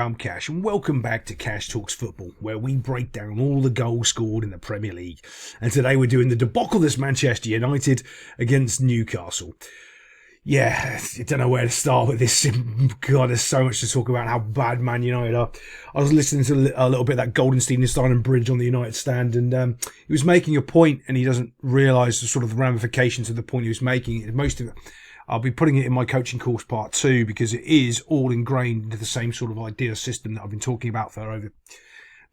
I'm Cash, and welcome back to Cash Talks Football, where we break down all the goals scored in the Premier League. And today we're doing the debacle that's Manchester United against Newcastle. Yeah, I don't know where to start with this. God, there's so much to talk about how bad Man United are. I was listening to a little bit of that Goldenstein and Steinem bridge on the United stand, and he was making a point, and he doesn't realise the sort of ramifications of the point he was making. Most of it, I'll be putting it in my coaching course part 2 because it is all ingrained into the same sort of idea system that I've been talking about for over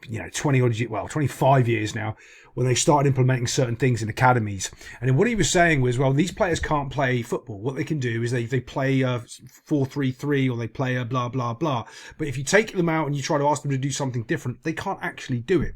25 years now, when they started implementing certain things in academies. And then what he was saying was, well, these players can't play football. What they can do is they play 4-3-3 or they play a blah, blah, blah. But if you take them out and you try to ask them to do something different, they can't actually do it.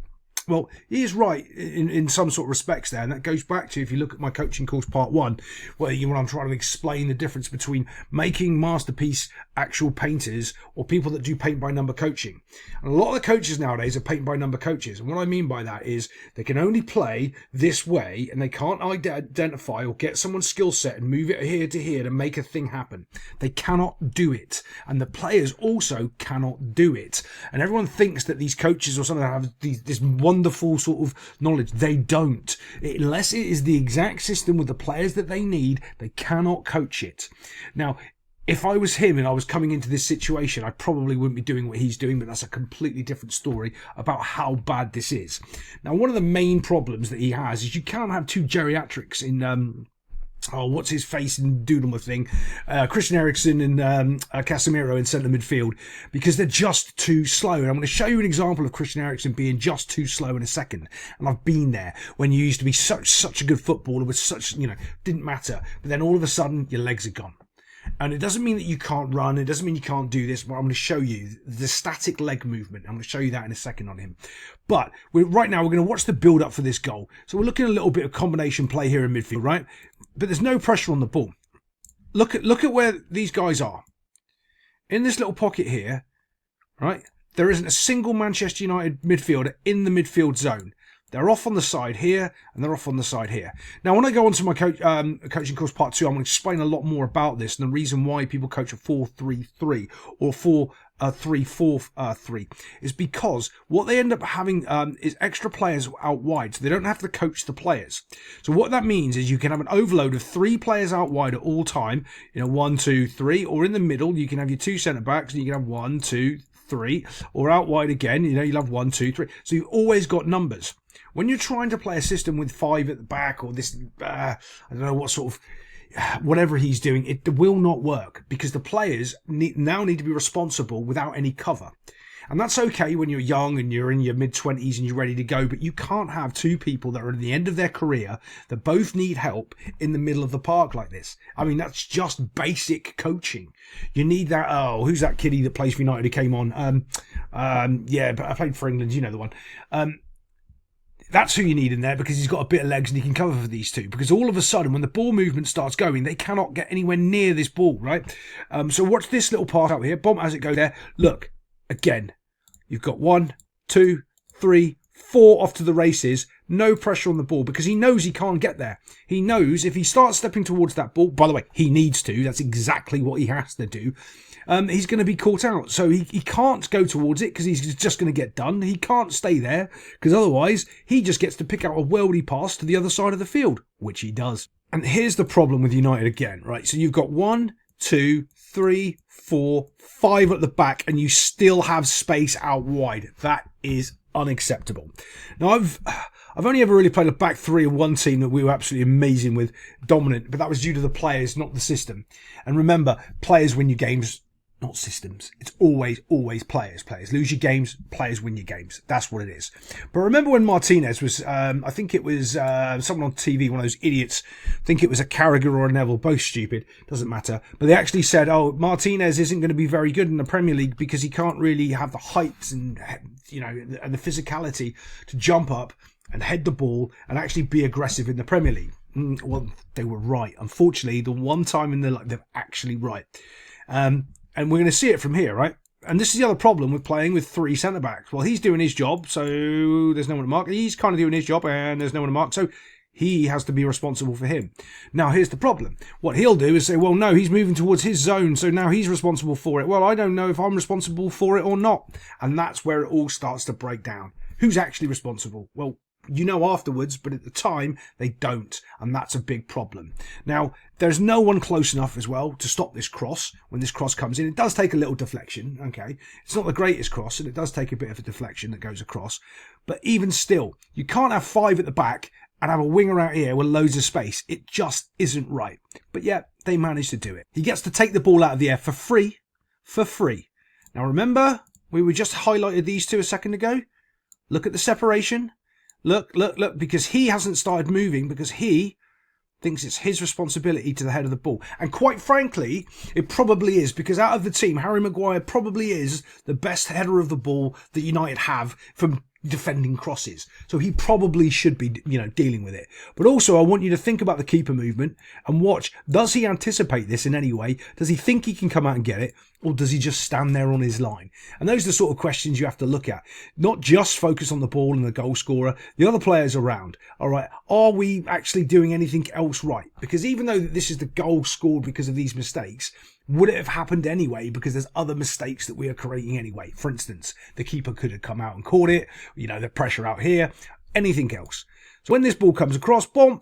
Well, he is right in some sort of respects there, and that goes back to, if you look at my coaching course part 1, where I'm trying to explain the difference between making masterpiece actual painters or people that do paint by number coaching. And a lot of the coaches nowadays are paint by number coaches, and what I mean by that is they can only play this way, and they can't identify or get someone's skill set and move it here to here to make a thing happen. They cannot do it, and the players also cannot do it. And everyone thinks that these coaches or something have this wonderful sort of knowledge. They don't. Unless it is the exact system with the players that they need, they cannot coach it. Now, if I was him and I was coming into this situation, I probably wouldn't be doing what he's doing, but that's a completely different story about how bad this is. Now, one of the main problems that he has is you can't have two geriatrics in what's his face and Doodle thing, Christian Eriksen and Casemiro in centre midfield, because they're just too slow. And I'm going to show you an example of Christian Eriksen being just too slow in a second. And I've been there when you used to be such a good footballer with such, didn't matter. But then all of a sudden your legs are gone. And it doesn't mean that you can't run. It doesn't mean you can't do this. But I'm going to show you the static leg movement. I'm going to show you that in a second on him. But right now we're going to watch the build-up for this goal. So we're looking at a little bit of combination play here in midfield, right? But there's no pressure on the ball. Look at where these guys are. In this little pocket here, right? There isn't a single Manchester United midfielder in the midfield zone. They're off on the side here, and they're off on the side here. Now, when I go on to my coaching course part 2, I'm going to explain a lot more about this and the reason why people coach a 4-3-3 or 4-3-4-3 is because what they end up having is extra players out wide, so they don't have to coach the players. So what that means is you can have an overload of 3 players out wide at all time, 1, 2, 3, or in the middle you can have your 2 centre backs and you can have 1, 2, 3, or out wide again, you'll have 1, 2, 3. So you've always got numbers. When you're trying to play a system with 5 at the back or this, I don't know what sort of, whatever he's doing, it will not work because the players now need to be responsible without any cover. And that's okay when you're young and you're in your mid-20s and you're ready to go, but you can't have 2 people that are at the end of their career that both need help in the middle of the park like this. I mean, that's just basic coaching. You need that, who's that kiddie that plays for United who came on? But I played for England, you know the one. That's who you need in there because he's got a bit of legs and he can cover for these 2. Because all of a sudden, when the ball movement starts going, they cannot get anywhere near this ball, right? So watch this little part out here. Bomb as it goes there. Look, again, you've got 1, 2, 3, 4 off to the races. No pressure on the ball because he knows he can't get there. He knows if he starts stepping towards that ball, by the way, he needs to. That's exactly what he has to do. He's going to be caught out. So he can't go towards it because he's just going to get done. He can't stay there because otherwise he just gets to pick out a worldy pass to the other side of the field, which he does. And here's the problem with United again, right? So you've got 1, 2, 3, 4, 5 at the back and you still have space out wide. That is unacceptable. Now, I've only ever really played a back 3 of one team that we were absolutely amazing with, dominant, but that was due to the players, not the system. And remember, players win your games, not systems. It's always players. Players lose your games, players win your games. That's what it is. But remember when Martinez was, I think it was someone on TV, one of those idiots, I think it was a Carragher or a Neville, both stupid, doesn't matter. But they actually said, Martinez isn't going to be very good in the Premier League because he can't really have the height and, and the physicality to jump up and head the ball and actually be aggressive in the Premier League. Well, they were right. Unfortunately, the one time in their life, they're actually right. And we're going to see it from here, right? And this is the other problem with playing with 3 centre-backs. Well, he's doing his job, so there's no one to mark. He's kind of doing his job, and there's no one to mark. So He has to be responsible for him. Now, here's the problem. What he'll do is say, well, no, he's moving towards his zone, so now he's responsible for it. Well, I don't know if I'm responsible for it or not. And that's where it all starts to break down. Who's actually responsible? Well, you know afterwards, but at the time, they don't. And that's a big problem. Now, there's no one close enough as well to stop this cross. When this cross comes in, it does take a little deflection, okay? It's not the greatest cross, and it does take a bit of a deflection that goes across. But even still, you can't have 5 at the back and have a winger out here with loads of space. It just isn't right. But yeah, they managed to do it. He gets to take the ball out of the air for free. For free. Now remember, we were just highlighted these two a second ago. Look at the separation. Look, because he hasn't started moving because he thinks it's his responsibility to the head of the ball. And quite frankly, it probably is, because out of the team, Harry Maguire probably is the best header of the ball that United have from defending crosses. So he probably should be, dealing with it. But also, I want you to think about the keeper movement and watch, does he anticipate this in any way? Does he think he can come out and get it? Or does he just stand there on his line? And those are the sort of questions you have to look at. Not just focus on the ball and the goal scorer, the other players around. All right, are we actually doing anything else right? Because even though this is the goal scored because of these mistakes, would it have happened anyway because there's other mistakes that we are creating anyway? For instance, the keeper could have come out and caught it, the pressure out here, anything else. So when this ball comes across, boom,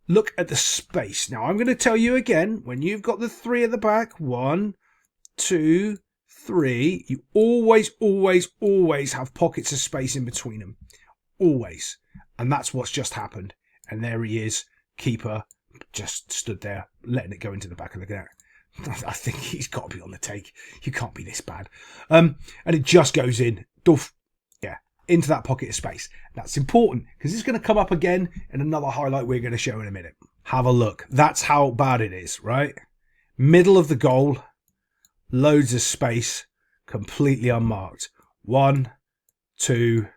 look at the space. Now I'm going to tell you again, when you've got the 3 at the back, 1, 2, 3, you always have pockets of space in between them. Always. And that's what's just happened. And there he is, keeper, just stood there, letting it go into the back of the net. I think he's got to be on the take. You can't be this bad. And it just goes in, doof, into that pocket of space. That's important because it's going to come up again in another highlight we're going to show in a minute. Have a look. That's how bad it is, right? Middle of the goal, loads of space, completely unmarked. 1, 2,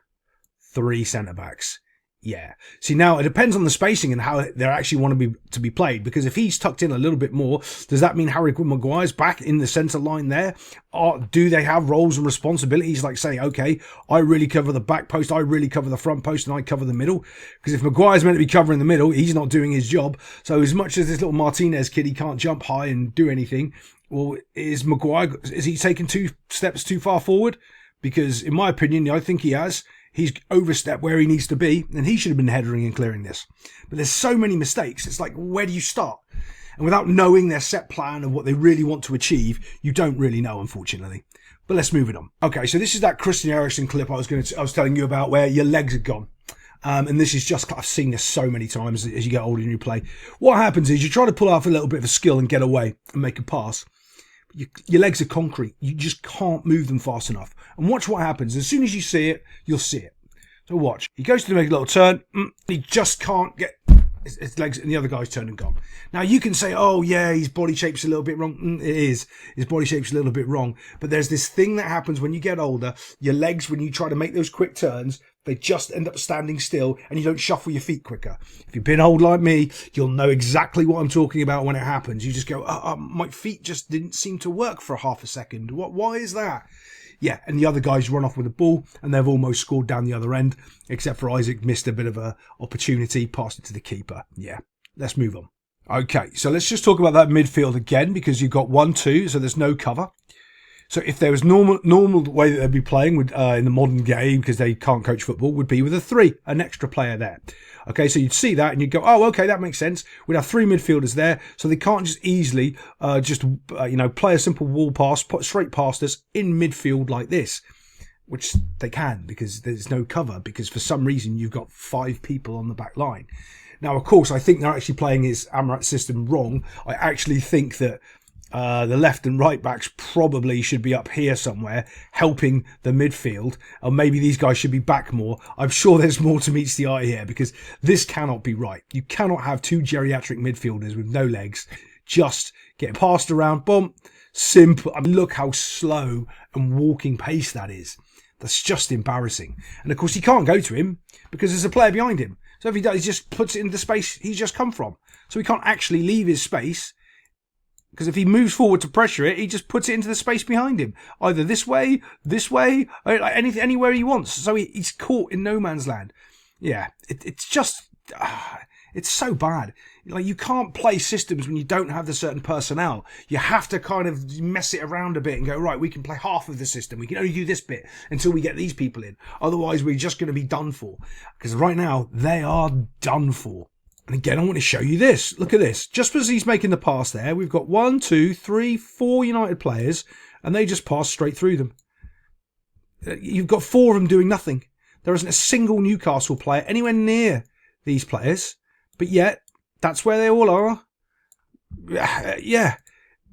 3 centre-backs. Yeah. See, now it depends on the spacing and how they actually want to be played. Because if he's tucked in a little bit more, does that mean Harry Maguire's back in the centre line there? Or do they have roles and responsibilities like say, okay, I really cover the back post, I really cover the front post, and I cover the middle? Because if Maguire's meant to be covering the middle, he's not doing his job. So as much as this little Martinez kid, he can't jump high and do anything. Well, is he taking 2 steps too far forward? Because in my opinion, I think he has. He's overstepped where he needs to be, and he should have been headering and clearing this. But there's so many mistakes. It's like, where do you start? And without knowing their set plan of what they really want to achieve, you don't really know, unfortunately. But let's move it on. Okay, so this is that Christian Eriksen clip I was telling you about where your legs are gone. And this is just, I've seen this so many times as you get older and you play. What happens is you try to pull off a little bit of a skill and get away and make a pass. Your legs are concrete. You just can't move them fast enough. And watch what happens. As soon as you see it, you'll see it. So watch. He goes to make a little turn. He just can't get his legs, and the other guy's turned and gone. Now you can say, oh yeah, his body shape's a little bit wrong. It is. His body shape's a little bit wrong. But there's this thing that happens when you get older. Your legs, when you try to make those quick turns, they just end up standing still and you don't shuffle your feet quicker. If you've been old like me, you'll know exactly what I'm talking about when it happens. You just go, my feet just didn't seem to work for half a second. Why is that? Yeah, and the other guys run off with the ball and they've almost scored down the other end, except for Isaac missed a bit of a opportunity, passed it to the keeper. Yeah, let's move on. Okay, so let's just talk about that midfield again because you've got 1-2, so there's no cover. So if there was normal way that they'd be playing with, in the modern game, because they can't coach football, would be with a 3, an extra player there. Okay, so you'd see that and you'd go, oh, okay, that makes sense. We'd have 3 midfielders there, so they can't just easily play a simple wall pass, put straight past us in midfield like this, which they can because there's no cover, because for some reason you've got 5 people on the back line. Now, of course, I think they're actually playing his Amrabat system wrong. I actually think that the left and right backs probably should be up here somewhere helping the midfield, or maybe these guys should be back more. I'm sure there's more to meets the eye here because this cannot be right. You cannot have 2 geriatric midfielders with no legs just getting passed around. Boom, simple. I mean, look how slow and walking pace that is. That's just embarrassing. And of course he can't go to him because there's a player behind him. So if he does, he just puts it into the space he's just come from. So he can't actually leave his space. Because if he moves forward to pressure it, he just puts it into the space behind him. Either this way, anywhere he wants. So he's caught in no man's land. Yeah, it's just... It's so bad. Like, you can't play systems when you don't have the certain personnel. You have to kind of mess it around a bit and go, right, we can play half of the system. We can only do this bit until we get these people in. Otherwise, we're just going to be done for. Because right now, they are done for. And again, I want to show you this. Look at this. Just as he's making the pass there, we've got 1, 2, 3, 4 United players, and they just pass straight through them. You've got 4 of them doing nothing. There isn't a single Newcastle player anywhere near these players, but yet that's where they all are. Yeah,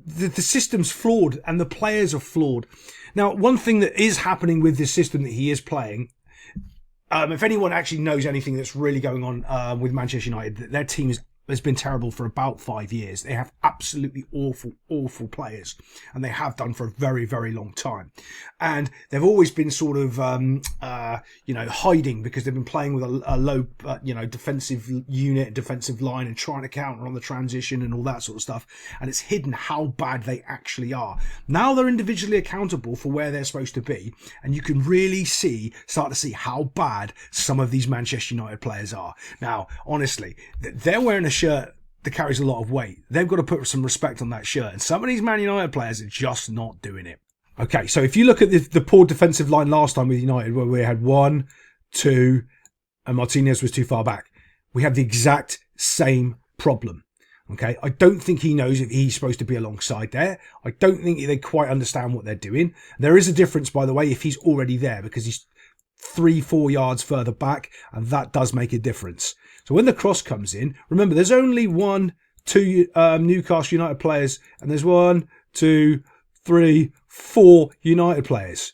the system's flawed and the players are flawed. Now, one thing that is happening with this system that he is playing, if anyone actually knows anything that's really going on with Manchester United, their team has been terrible for about 5 years. They have absolutely awful players, and they have done for a very, very long time. And they've always been sort of, hiding because they've been playing with a low, defensive unit, defensive line, and trying to counter on the transition and all that sort of stuff. And it's hidden how bad they actually are. Now they're individually accountable for where they're supposed to be, and you can really start to see how bad some of these Manchester United players are. Now, honestly, they're wearing a shirt that carries a lot of weight. They've got to put some respect on that shirt, and some of these Man United players are just not doing it. Okay, so if you look at the poor defensive line last time with United, where we had 1, 2, and Martinez was too far back, we have the exact same problem. Okay, I don't think he knows if he's supposed to be alongside there. I don't think they quite understand what they're doing. There is a difference, by the way, if he's already there, because he's 3-4 yards further back, and that does make a difference. So when the cross comes in, remember, there's only 1, 2 Newcastle United players, and there's 1, 2, 3, 4 United players.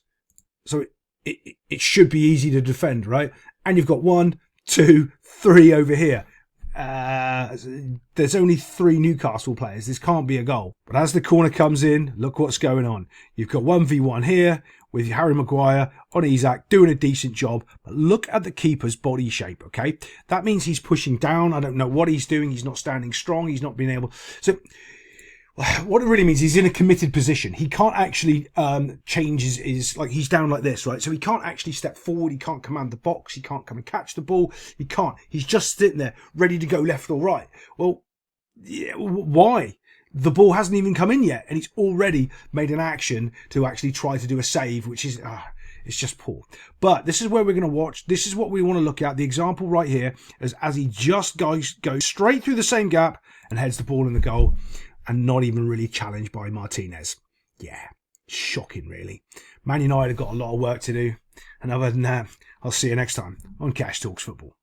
So it should be easy to defend, right? And you've got 1, 2, 3 over here. There's only 3 Newcastle players. This can't be a goal. But as the corner comes in, look what's going on. You've got 1v1 here with Harry Maguire on Isak doing a decent job. But look at the keeper's body shape, okay? That means he's pushing down. I don't know what he's doing. He's not standing strong. He's not being able... So what it really means, he's in a committed position. He can't actually change his... Like, he's down like this, right? So he can't actually step forward. He can't command the box. He can't come and catch the ball. He can't. He's just sitting there, ready to go left or right. Well, yeah, why? The ball hasn't even come in yet, and he's already made an action to actually try to do a save, which is... it's just poor. But this is where we're going to watch. This is what we want to look at. The example right here is as he just goes straight through the same gap and heads the ball in the goal, and not even really challenged by Martinez. Yeah, shocking, really. Man United have got a lot of work to do. And other than that, I'll see you next time on Cash Talks Football.